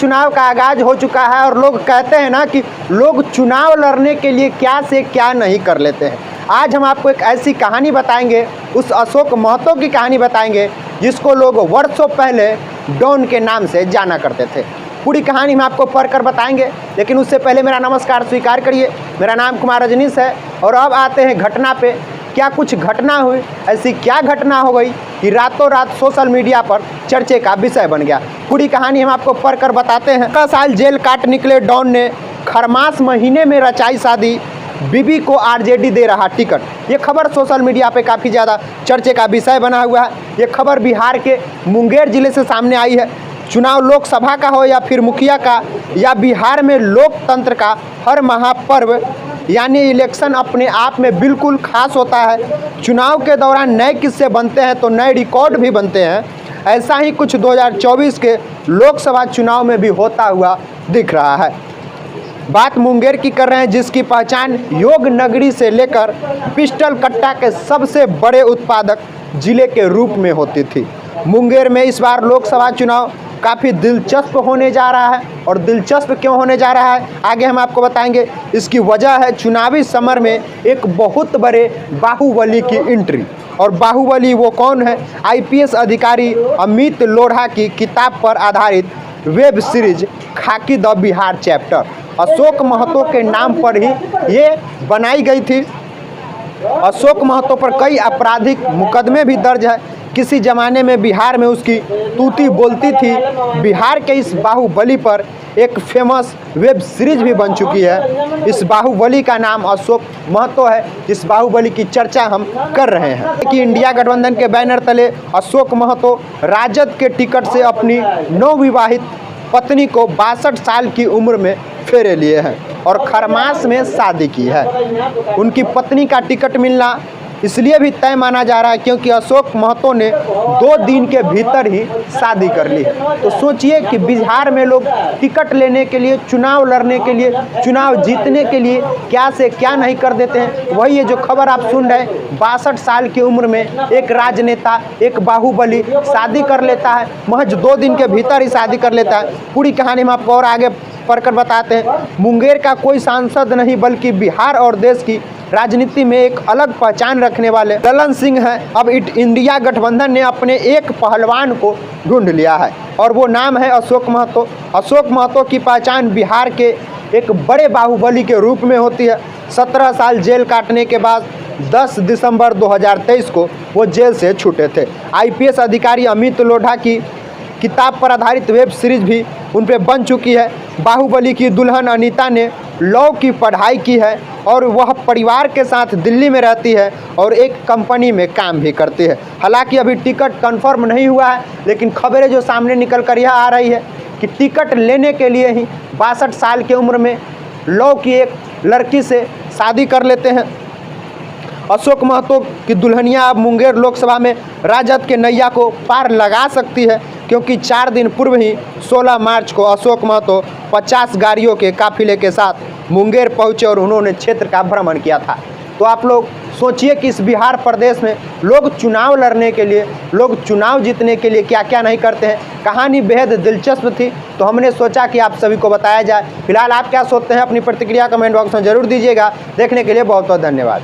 चुनाव का आगाज हो चुका है और लोग कहते हैं ना कि लोग चुनाव लड़ने के लिए क्या से क्या नहीं कर लेते हैं। आज हम आपको एक ऐसी कहानी बताएंगे, उस अशोक महतो की कहानी बताएंगे जिसको लोग वर्षों पहले डॉन के नाम से जाना करते थे। पूरी कहानी हम आपको पढ़कर बताएंगे, लेकिन उससे पहले मेरा नमस्कार स्वीकार करिए। मेरा नाम कुमार रजनीश है और अब आते हैं घटना पे। क्या कुछ घटना हुई, ऐसी क्या घटना हो गई कि रातों रात सोशल मीडिया पर चर्चे का विषय बन गया। पूरी कहानी हम आपको पढ़कर बताते हैं। 10 साल जेल काट निकले डॉन ने खरमास महीने में रचाई शादी, बीबी को आरजेडी दे रहा टिकट। ये खबर सोशल मीडिया पे काफ़ी ज़्यादा चर्चे का विषय बना हुआ है। ये खबर बिहार के मुंगेर जिले से सामने आई है। चुनाव लोकसभा का हो या फिर मुखिया का या बिहार में लोकतंत्र का हर महापर्व यानी इलेक्शन अपने आप में बिल्कुल खास होता है। चुनाव के दौरान नए किस्से बनते हैं तो नए रिकॉर्ड भी बनते हैं। ऐसा ही कुछ 2024 के लोकसभा चुनाव में भी होता हुआ दिख रहा है। बात मुंगेर की कर रहे हैं, जिसकी पहचान योग नगरी से लेकर पिस्टल कट्टा के सबसे बड़े उत्पादक जिले के रूप में होती थी। मुंगेर में इस बार लोकसभा चुनाव काफ़ी दिलचस्प होने जा रहा है। और दिलचस्प क्यों होने जा रहा है आगे हम आपको बताएंगे। इसकी वजह है चुनावी समर में एक बहुत बड़े बाहुबली की एंट्री। और बाहुबली वो कौन है? आईपीएस अधिकारी अमित लोढ़ा की किताब पर आधारित वेब सीरीज खाकी द बिहार चैप्टर अशोक महतो के नाम पर ही ये बनाई गई थी। अशोक महतो पर कई आपराधिक मुकदमे भी दर्ज है। किसी ज़माने में बिहार में उसकी तूती बोलती थी। बिहार के इस बाहुबली पर एक फेमस वेब सीरीज भी बन चुकी है। इस बाहुबली का नाम अशोक महतो है। इस बाहुबली की चर्चा हम कर रहे हैं कि इंडिया गठबंधन के बैनर तले अशोक महतो राजद के टिकट से अपनी नवविवाहित पत्नी को 62 साल की उम्र में फेरे लिए हैं और खरमास में शादी की है। उनकी पत्नी का टिकट मिलना इसलिए भी तय माना जा रहा है क्योंकि अशोक महतो ने 2 दिन के भीतर ही शादी कर ली। तो सोचिए कि बिहार में लोग टिकट लेने के लिए, चुनाव लड़ने के लिए, चुनाव जीतने के लिए क्या से क्या नहीं कर देते हैं। वही ये जो खबर आप सुन रहे हैं, 62 साल की उम्र में एक राजनेता, एक बाहुबली शादी कर लेता है। महज 2 दिन के भीतर ही शादी कर लेता है। पूरी कहानी हम आपको और आगे पढ़कर बताते हैं। मुंगेर का कोई सांसद नहीं बल्कि बिहार और देश की राजनीति में एक अलग पहचान रखने वाले ललन सिंह हैं। अब इंडिया गठबंधन ने अपने एक पहलवान को ढूंढ लिया है और वो नाम है अशोक महतो। अशोक महतो की पहचान बिहार के एक बड़े बाहुबली के रूप में होती है। 17 साल जेल काटने के बाद 10 दिसंबर 2023 को वो जेल से छूटे थे। आईपीएस अधिकारी अमित लोढ़ा की किताब पर आधारित वेब सीरीज भी उन पे बन चुकी है। बाहुबली की दुल्हन अनीता ने लॉ की पढ़ाई की है और वह परिवार के साथ दिल्ली में रहती है और एक कंपनी में काम भी करती है। हालांकि अभी टिकट कंफर्म नहीं हुआ है, लेकिन खबरें जो सामने निकल कर यह आ रही है कि टिकट लेने के लिए ही 62 साल की उम्र में लॉ की एक लड़की से शादी कर लेते हैं। अशोक महतो की दुल्हनिया अब मुंगेर लोकसभा में राजद के नैया को पार लगा सकती है, क्योंकि 4 दिन पूर्व ही 16 मार्च को अशोक महतो 50 गाड़ियों के काफिले के साथ मुंगेर पहुंचे और उन्होंने क्षेत्र का भ्रमण किया था। तो आप लोग सोचिए कि इस बिहार प्रदेश में लोग चुनाव लड़ने के लिए, लोग चुनाव जीतने के लिए क्या क्या नहीं करते हैं। कहानी बेहद दिलचस्प थी, तो हमने सोचा कि आप सभी को बताया जाए। फिलहाल आप क्या सोचते हैं, अपनी प्रतिक्रिया कमेंट बॉक्स में जरूर दीजिएगा। देखने के लिए बहुत बहुत धन्यवाद।